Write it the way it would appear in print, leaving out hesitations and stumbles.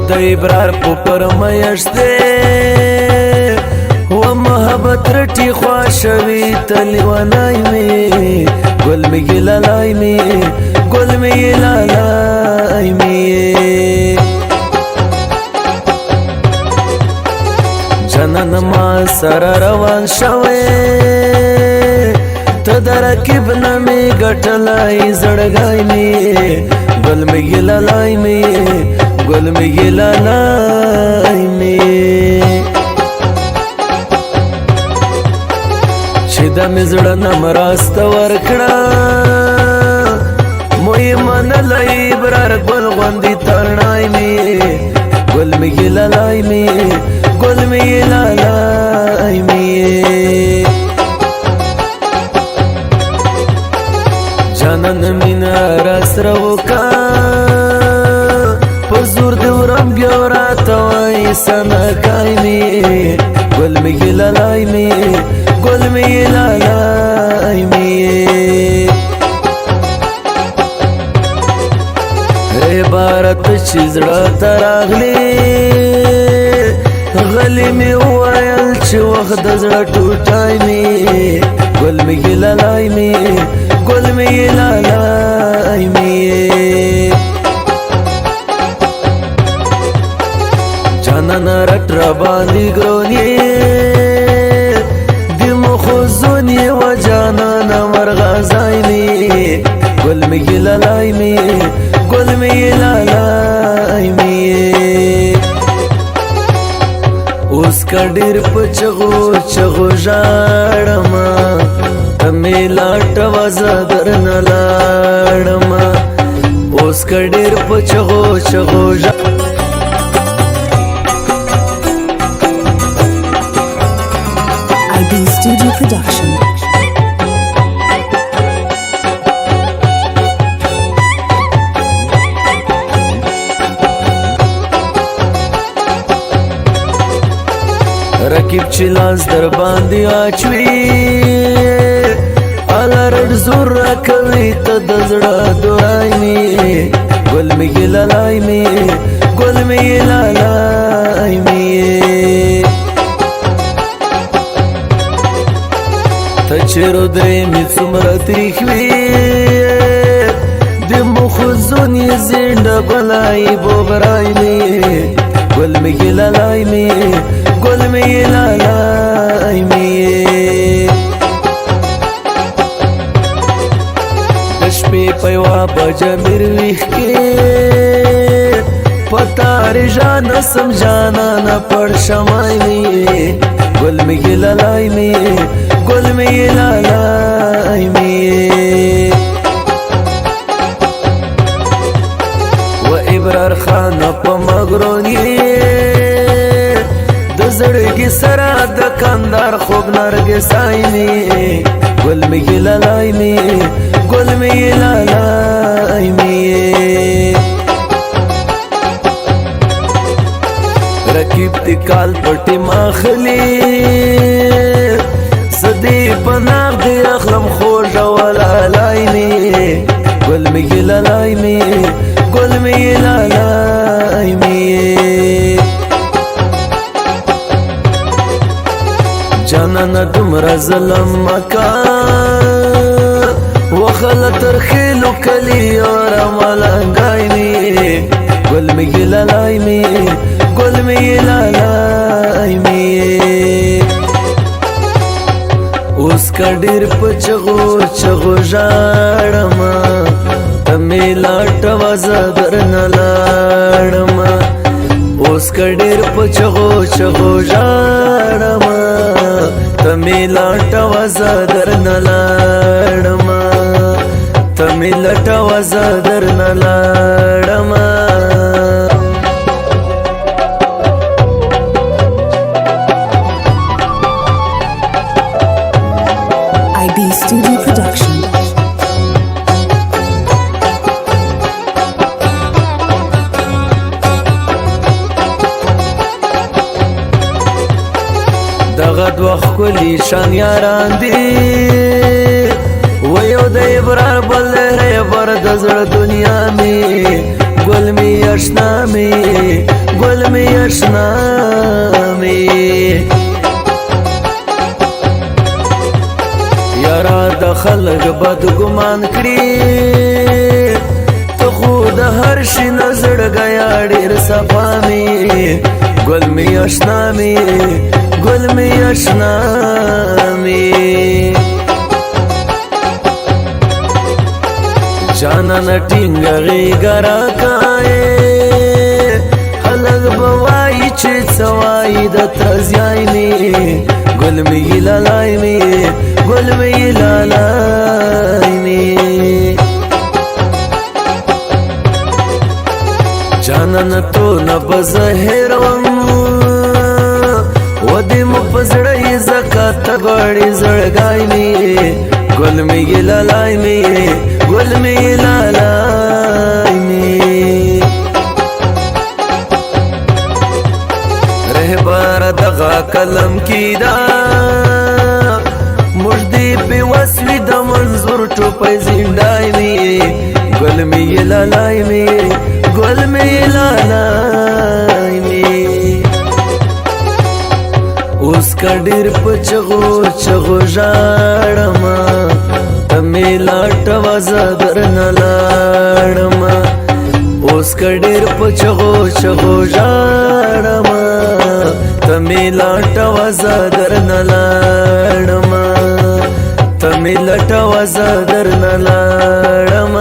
د ابرار په پرمیشت دی و محبت رټي خواشوي تلیوانای می ګل می ګلالای می ګل می ګلالای می جنن ما سره روان شوه ته درکب نمی ګټلای زړګای می ګل می ګلالای می ګل می ګلالای می چې د مزړه نمراست ورکړه موی منلای برار ګل غوندې ترنای می ګل می ګلالای می ګل می ګلالای می جانان مینا راسره وکا په زور د ورم بیا راته وای سنکای می ګل می ګلالای می ګل می ګلالای می عبارت چې زړه ته راغلی غلی می وویل چې وخت د زړه ټوټای می ګل می ګلالای می ګل می ګلالای می جانان رټ را باندې ګرونی د مخزونی و جانان مرغازای می ګل می ګلالای می ګل می ګلالای می اوس کا ډیر پچغو چغو ژړم تمه لاټ وزا درن لاړم اوس کا ډیر پچغو چغو IB Studio Production. رکیب چې لاس در باندې اچوي الرټ زور کوي ته د زړه دعای می ګل می ګلالای می ګل می ګلالای می ته چیرې دې می څومره تریخوي د مخزون یې زنده بلای بوبرای می ګل می ګلالای می ګل می ګلالای می د شپې په یوه بجه مرویح کې پتا رژان سم جانانه پړ شمای می ګل می ګلالای می ګل می ګلالای می و ابرار خان په مګرونی زړګي سره د کندار خوب نرګسای می ګل می ګلالای می ګل می ګلالای می رکیب تکال پټي ماخلی سدي پناغ دی اخلم خوږ ولالای می ګل می ګلالای می ګل می ګلالای می جانان دومره ظلم مکا وخل ترخیلو کلی اور ملنګای می ګل می ګلالای می ګل می ګلالای می اوس کا ډیر پچغو چغو ژړم تمه لاټ وزا درن لاړم اوس کا ډیر پچغو چغو ژړم تمه لاټ وزا درن لاړم تمه لاټ وزا درن لاړم IB Studio Production. دغه دوه ښکلي شان یاران دي و یو د ابرار بل رهبر د زړه دنیا می گل می اشنا می گل می اشنا می یارا د خلق بد ګمان کړي ته خو د هر شي نظر غیا ډیر صفا می گل می اشنا می گل می اشنا می جانا نټینګ غي ګرا کای خلق بوای چې سوای د ترزای می گل می لالای می گل می لالای می جانان تو نه بظاهر وم و دې مپزړې زکات غړې زړګای می گل می لالای می گل می لالای می رهبر دغه قلم کی دا مجدی په وسوی د منظور ټوپې زندای می گل می لالای می گل می لالای می اوس کډیر پچغو چغو ژړم تمه لاټ وزدر نلاړم اوس کډیر پچغو چغو ژړم تمه لاټ وزدر نلاړم تمه لاټ وزدر نلاړم